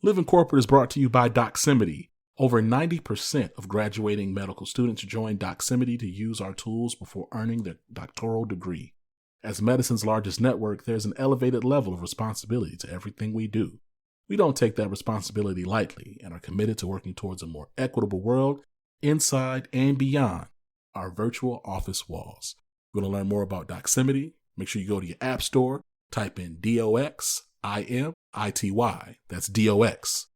Living Corporate is brought to you by Doximity. Over 90% of graduating medical students join Doximity to use our tools before earning their doctoral degree. As medicine's largest network, there's an elevated level of responsibility to everything we do. We don't take that responsibility lightly and are committed to working towards a more equitable world inside and beyond our virtual office walls. If you want to learn more about Doximity, make sure you go to your app store, type in DOXIMITY. That's DOXIMITY.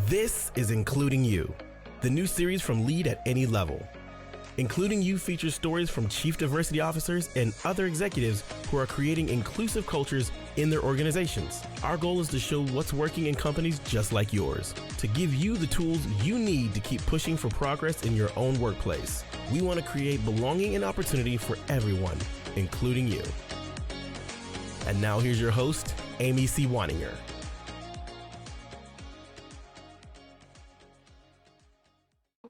This is Including You, the new series from Lead at Any Level. Including You features stories from chief diversity officers and other executives who are creating inclusive cultures in their organizations. Our goal is to show what's working in companies just like yours, to give you the tools you need to keep pushing for progress in your own workplace. We want to create belonging and opportunity for everyone, including you. And now here's your host, Amy C. Waninger.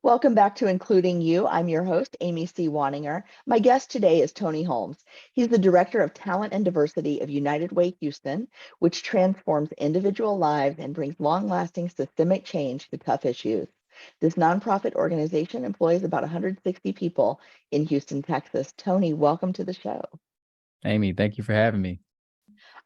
Welcome back to Including You. I'm your host, Amy C. Waninger. My guest today is Tony Holmes. He's the Director of Talent and Diversity of United Way Houston, which transforms individual lives and brings long-lasting systemic change to tough issues. This nonprofit organization employs about 160 people in Houston, Texas. Tony, welcome to the show. Amy, thank you for having me.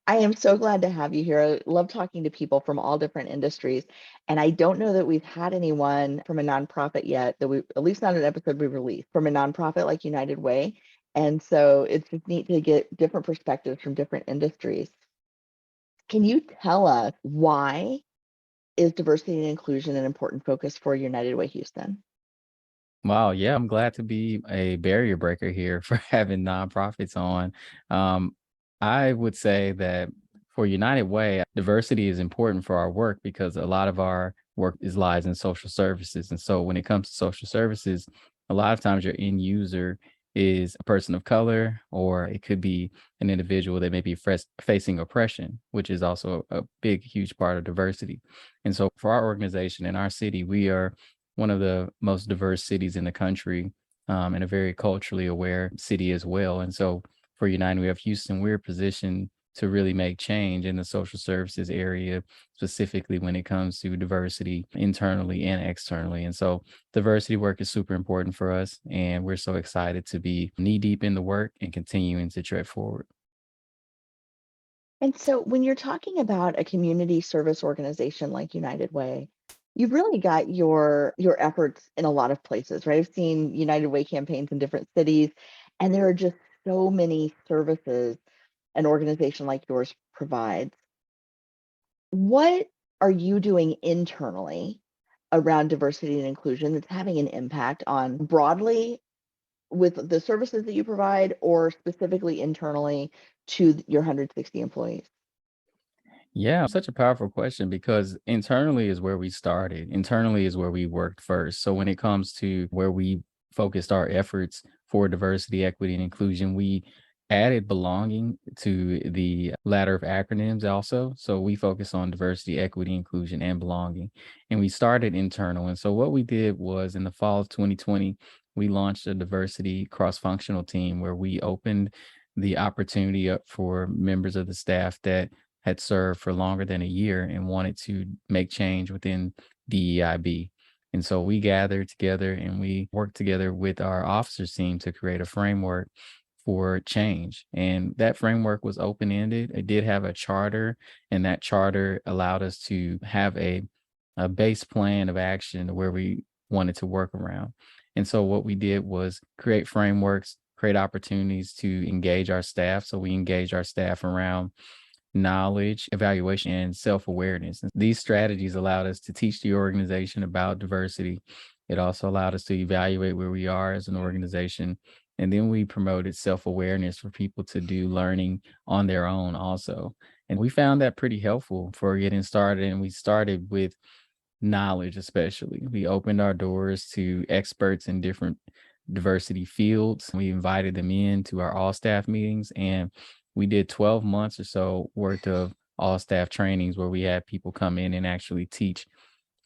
I am so glad to have you here. I love talking to people from all different industries. And I don't know that we've had anyone from a nonprofit yet, that we, at least not an episode we released, from a nonprofit like United Way. And so it's just neat to get different perspectives from different industries. Can you tell us, why is diversity and inclusion an important focus for United Way Houston? Wow, yeah, I'm glad to be a barrier breaker here for having nonprofits on. I would say that for United Way, diversity is important for our work because a lot of our work lies in social services. And so when it comes to social services, a lot of times your end user is a person of color, or it could be an individual that may be facing oppression, which is also a big, huge part of diversity. And so for our organization in our city, we are one of the most diverse cities in the country, and a very culturally aware city as well. And so for United Way of Houston, we're positioned to really make change in the social services area, specifically when it comes to diversity internally and externally. And so diversity work is super important for us, and we're so excited to be knee deep in the work and continuing to tread forward. And so when you're talking about a community service organization like United Way, you've really got your efforts in a lot of places, right? I've seen United Way campaigns in different cities, and there are just so many services an organization like yours provides. What are you doing internally around diversity and inclusion that's having an impact on broadly with the services that you provide, or specifically internally to your 160 employees? Yeah, such a powerful question, because internally is where we started. Internally is where we worked first. So when it comes to where we focused our efforts for diversity, equity, and inclusion, we added belonging to the ladder of acronyms also. So we focus on diversity, equity, inclusion, and belonging. And we started internal. And so what we did was, in the fall of 2020, we launched a diversity cross-functional team where we opened the opportunity up for members of the staff that had served for longer than a year and wanted to make change within DEIB. And so we gathered together and we worked together with our officers team to create a framework for change. And that framework was open-ended. It did have a charter, and that charter allowed us to have a base plan of action where we wanted to work around. And so what we did was create frameworks, create opportunities to engage our staff. So we engaged our staff around knowledge, evaluation, and self-awareness. And these strategies allowed us to teach the organization about diversity. It also allowed us to evaluate where we are as an organization. And then we promoted self-awareness for people to do learning on their own also. And we found that pretty helpful for getting started. And we started with knowledge, especially. We opened our doors to experts in different diversity fields. We invited them in to our all staff meetings, and we did 12 months or so worth of all staff trainings where we had people come in and actually teach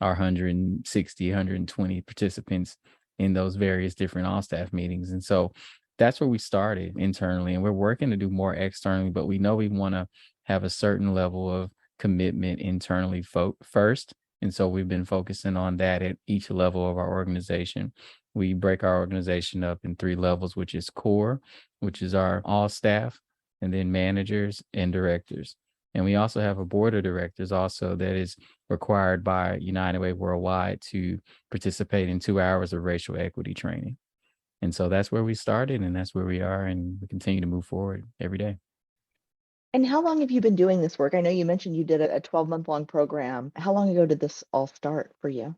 our 160, 120 participants in those various different all staff meetings. And so that's where we started internally, and we're working to do more externally, but we know we want to have a certain level of commitment internally first. And so we've been focusing on that at each level of our organization. We break our organization up in 3 levels, which is core, which is our all staff, and then managers and directors. And we also have a board of directors also that is required by United Way Worldwide to participate in 2 hours of racial equity training. And so that's where we started, and that's where we are, and we continue to move forward every day. And how long have you been doing this work? I know you mentioned you did a 12-month-long program. How long ago did this all start for you?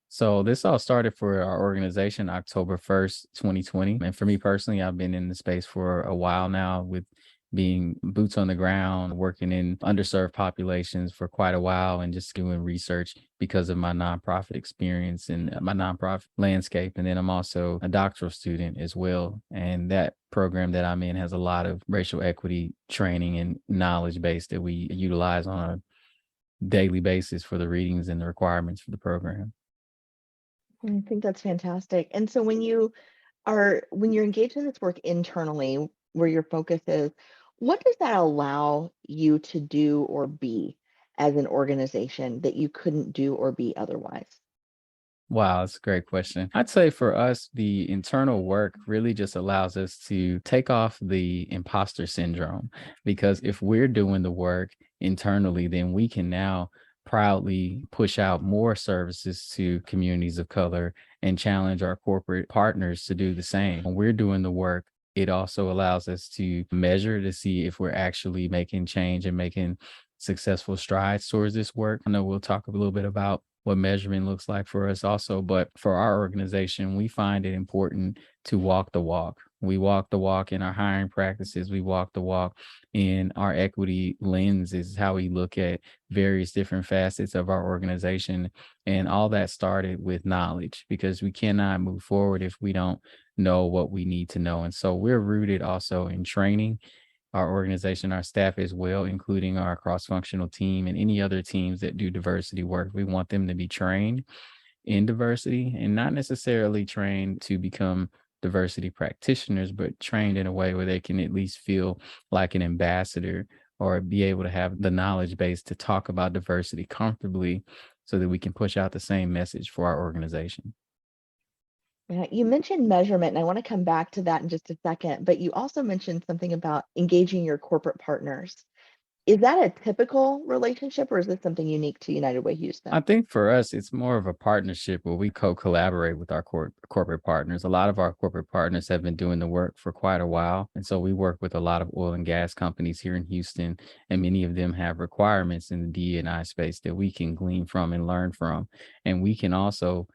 So this all started for our organization October 1st, 2020. And for me personally, I've been in the space for a while now with being boots on the ground, working in underserved populations for quite a while and just doing research because of my nonprofit experience and my nonprofit landscape. And then I'm also a doctoral student as well. And that program that I'm in has a lot of racial equity training and knowledge base that we utilize on a daily basis for the readings and the requirements for the program. I think that's fantastic. And so when you're engaged in this work internally, where your focus is, what does that allow you to do or be as an organization that you couldn't do or be otherwise? Wow, that's a great question. I'd say for us, the internal work really just allows us to take off the imposter syndrome, because if we're doing the work internally, then we can now proudly push out more services to communities of color and challenge our corporate partners to do the same. When we're doing the work, it also allows us to measure to see if we're actually making change and making successful strides towards this work. I know we'll talk a little bit about what measurement looks like for us also, but for our organization, we find it important to walk the walk. We walk the walk in our hiring practices. We walk the walk in our equity lens, is how we look at various different facets of our organization. And all that started with knowledge, because we cannot move forward if we don't know what we need to know. And so we're rooted also in training our organization, our staff as well, including our cross-functional team and any other teams that do diversity work. We want them to be trained in diversity, and not necessarily trained to become diversity practitioners, but trained in a way where they can at least feel like an ambassador or be able to have the knowledge base to talk about diversity comfortably so that we can push out the same message for our organization. Yeah, you mentioned measurement, and I want to come back to that in just a second, but you also mentioned something about engaging your corporate partners. Is that a typical relationship, or is this something unique to United Way I Houston? think for us, it's more of a partnership where we co-collaborate with our corporate partners. A lot of our corporate partners have been doing the work for quite a while. And so we work with a lot of oil and gas companies here in Houston, and many of them have requirements in the D&I space that we can glean from and learn from. And we can also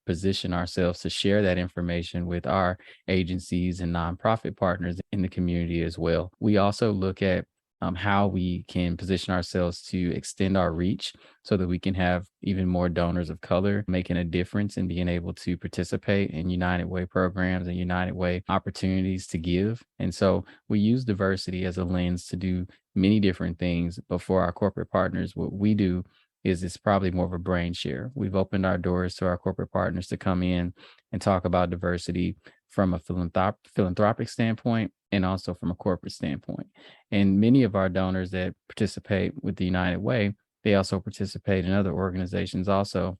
position ourselves to share that information with our agencies and nonprofit partners in the community as well. We also look at how we can position ourselves to extend our reach so that we can have even more donors of color making a difference and being able to participate in United Way programs and United Way opportunities to give. And so we use diversity as a lens to do many different things. But for our corporate partners, what we do is it's probably more of a brain share. We've opened our doors to our corporate partners to come in and talk about diversity from a philanthropic standpoint and also from a corporate standpoint. And many of our donors that participate with the United Way, they also participate in other organizations also.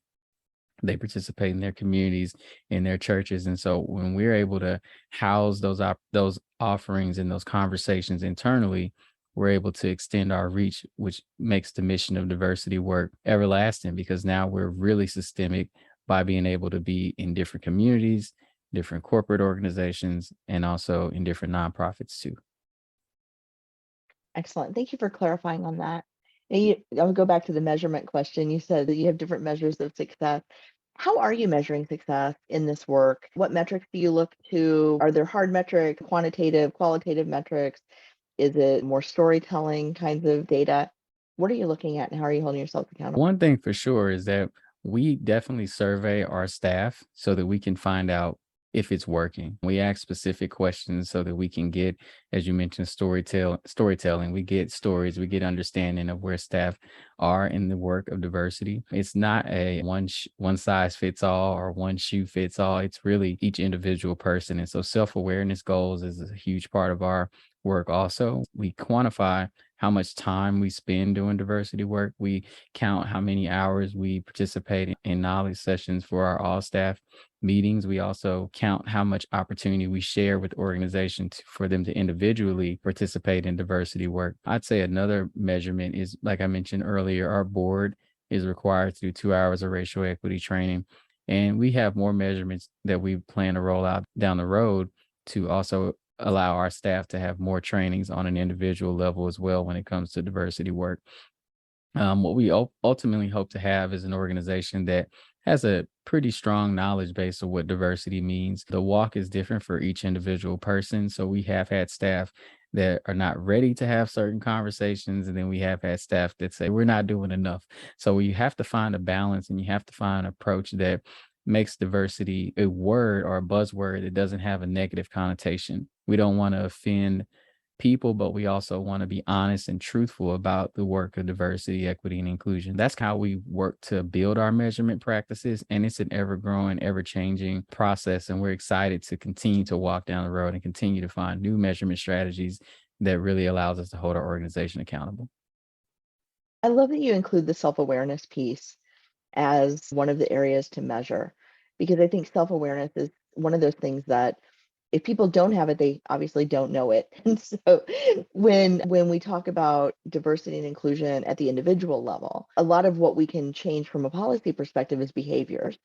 They participate in their communities, in their churches. And so when we're able to house those offerings and those conversations internally, we're able to extend our reach, which makes the mission of diversity work everlasting, because now we're really systemic by being able to be in different communities, different corporate organizations, and also in different nonprofits too. Excellent. Thank you for clarifying on that. And I'll go back to the measurement question. You said that you have different measures of success. How are you measuring success in this work? What metrics do you look to? Are there hard metrics, quantitative, qualitative metrics? Is it more storytelling kinds of data? What are you looking at, and how are you holding yourself accountable? One thing for sure is that we definitely survey our staff so that we can find out if it's working. We ask specific questions so that we can get, as you mentioned, storytelling. We get stories, we get understanding of where staff are in the work of diversity. It's not a one size fits all or one shoe fits all. It's really each individual person. And so self-awareness goals is a huge part of our work also. We quantify how much time we spend doing diversity work. We count how many hours we participate in knowledge sessions for our all staff meetings. We also count how much opportunity we share with organizations for them to individually participate in diversity work. I'd say another measurement is, like I mentioned earlier, our board is required to do 2 hours of racial equity training. And we have more measurements that we plan to roll out down the road to also allow our staff to have more trainings on an individual level as well when it comes to diversity work. What we ultimately hope to have is an organization that has a pretty strong knowledge base of what diversity means. The walk is different for each individual person. So we have had staff that are not ready to have certain conversations. And then we have had staff that say, we're not doing enough. So you have to find a balance and you have to find an approach that makes diversity a word or a buzzword that doesn't have a negative connotation. We don't want to offend people, but we also want to be honest and truthful about the work of diversity, equity, and inclusion. That's how we work to build our measurement practices. And it's an ever growing, ever changing process. And we're excited to continue to walk down the road and continue to find new measurement strategies that really allows us to hold our organization accountable. I love that you include the self-awareness piece as one of the areas to measure, because I think self-awareness is one of those things that if people don't have it, they obviously don't know it. And so when we talk about diversity and inclusion at the individual level, a lot of what we can change from a policy perspective is behaviors.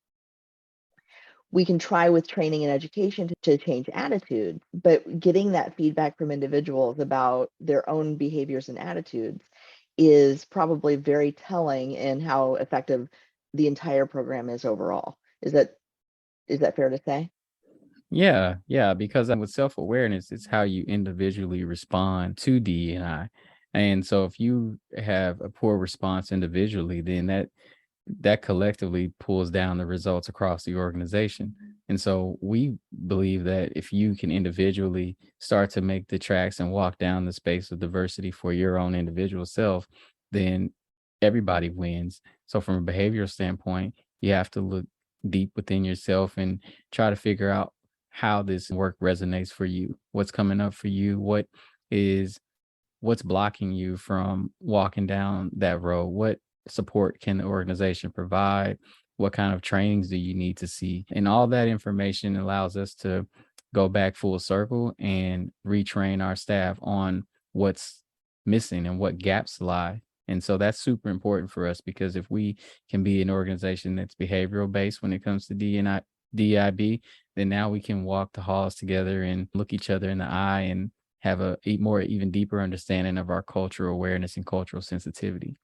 We can try with training and education to change attitudes, but getting that feedback from individuals about their own behaviors and attitudes is probably very telling in how effective the entire program is overall. Is that fair to say? Yeah, because with self-awareness, it's how you individually respond to DEI. And so if you have a poor response individually, then that collectively pulls down the results across the organization. And so we believe that if you can individually start to make the tracks and walk down the space of diversity for your own individual self, then everybody wins. So from a behavioral standpoint, you have to look deep within yourself and try to figure out how this work resonates for you, what's coming up for you, what's blocking you from walking down that road, what support can the organization provide, what kind of trainings do you need to see, and all that information allows us to go back full circle and retrain our staff on what's missing and what gaps lie. And so that's super important for us, because if we can be an organization that's behavioral based when it comes to DIB, then now we can walk the halls together and look each other in the eye and have a more even deeper understanding of our cultural awareness and cultural sensitivity.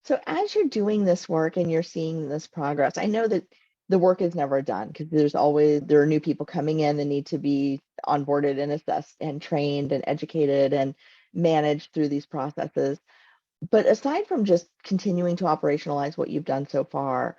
So as you're doing this work and you're seeing this progress, I know that the work is never done because there are new people coming in that need to be onboarded and assessed and trained and educated and managed through these processes. But aside from just continuing to operationalize what you've done so far,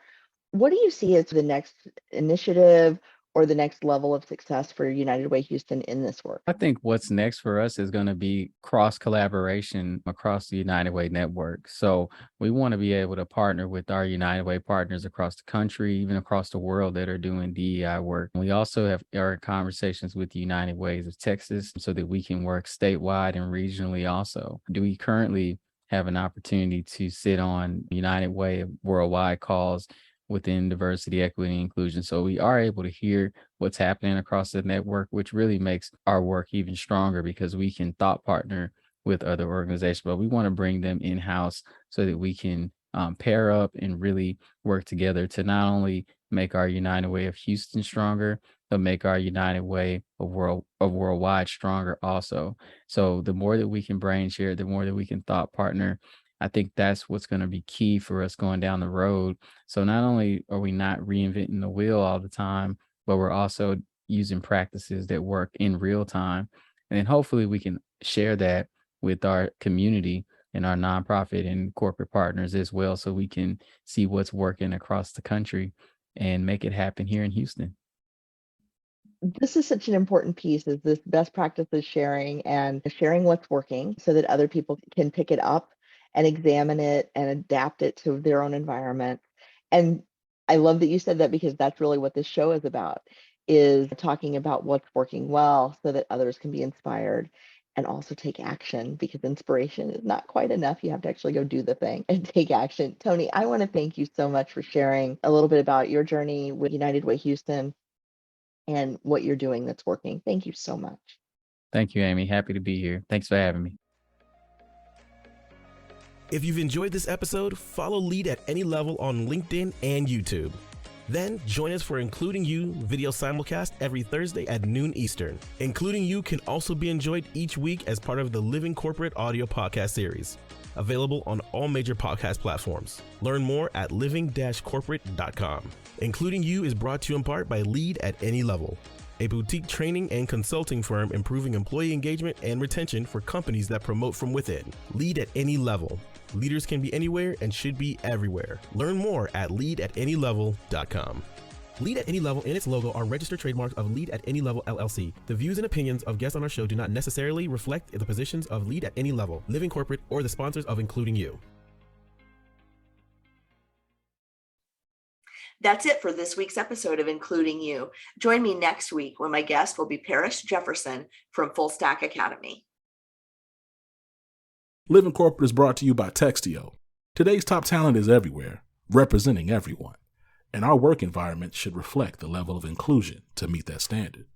what do you see as the next initiative or the next level of success for United Way Houston in this work? I think what's next for us is going to be cross collaboration across the United Way network. So we want to be able to partner with our United Way partners across the country, even across the world, that are doing DEI work. We also are in conversations with the United Ways of Texas so that we can work statewide and regionally also. Do we currently have an opportunity to sit on United Way worldwide calls within diversity, equity, and inclusion? So we are able to hear what's happening across the network, which really makes our work even stronger because we can thought partner with other organizations, but we want to bring them in-house so that we can pair up and really work together to not only make our United Way of Houston stronger, but make our United Way of worldwide stronger also. So the more that we can brain share, the more that we can thought partner, I think that's what's going to be key for us going down the road. So not only are we not reinventing the wheel all the time, but we're also using practices that work in real time. And then hopefully we can share that with our community and our nonprofit and corporate partners as well, so we can see what's working across the country and make it happen here in Houston. This is such an important piece, is this best practices sharing and sharing what's working so that other people can pick it up and examine it and adapt it to their own environment. And I love that you said that, because that's really what this show is about, is talking about what's working well so that others can be inspired and also take action, because inspiration is not quite enough. You have to actually go do the thing and take action. Tony, I want to thank you so much for sharing a little bit about your journey with United Way Houston and what you're doing that's working. Thank you so much. Thank you, Amy. Happy to be here. Thanks for having me. If you've enjoyed this episode, follow Lead at Any Level on LinkedIn and YouTube. Then join us for Including You video simulcast every Thursday at noon Eastern. Including You can also be enjoyed each week as part of the Living Corporate audio podcast series, available on all major podcast platforms. Learn more at living-corporate.com. Including You is brought to you in part by Lead at Any Level, a boutique training and consulting firm improving employee engagement and retention for companies that promote from within. Lead at Any Level. Leaders can be anywhere and should be everywhere. Learn more at leadatanylevel.com. Lead at Any Level and its logo are registered trademarks of Lead at Any Level LLC. The views and opinions of guests on our show do not necessarily reflect the positions of Lead at Any Level, Living Corporate, or the sponsors of Including You. That's it for this week's episode of Including You. Join me next week when my guest will be Paris Jefferson from Full Stack Academy. Living Corporate is brought to you by Textio. Today's top talent is everywhere, representing everyone, and our work environment should reflect the level of inclusion to meet that standard.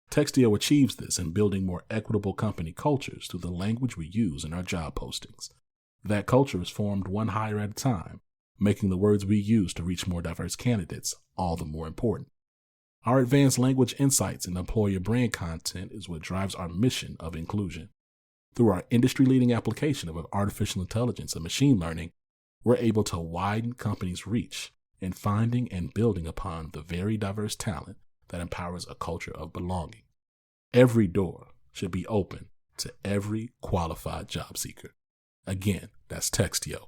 Textio achieves this in building more equitable company cultures through the language we use in our job postings. That culture is formed one hire at a time, making the words we use to reach more diverse candidates all the more important. Our advanced language insights and employer brand content is what drives our mission of inclusion. Through our industry-leading application of artificial intelligence and machine learning, we're able to widen companies' reach in finding and building upon the very diverse talent that empowers a culture of belonging. Every door should be open to every qualified job seeker. Again, that's Textio.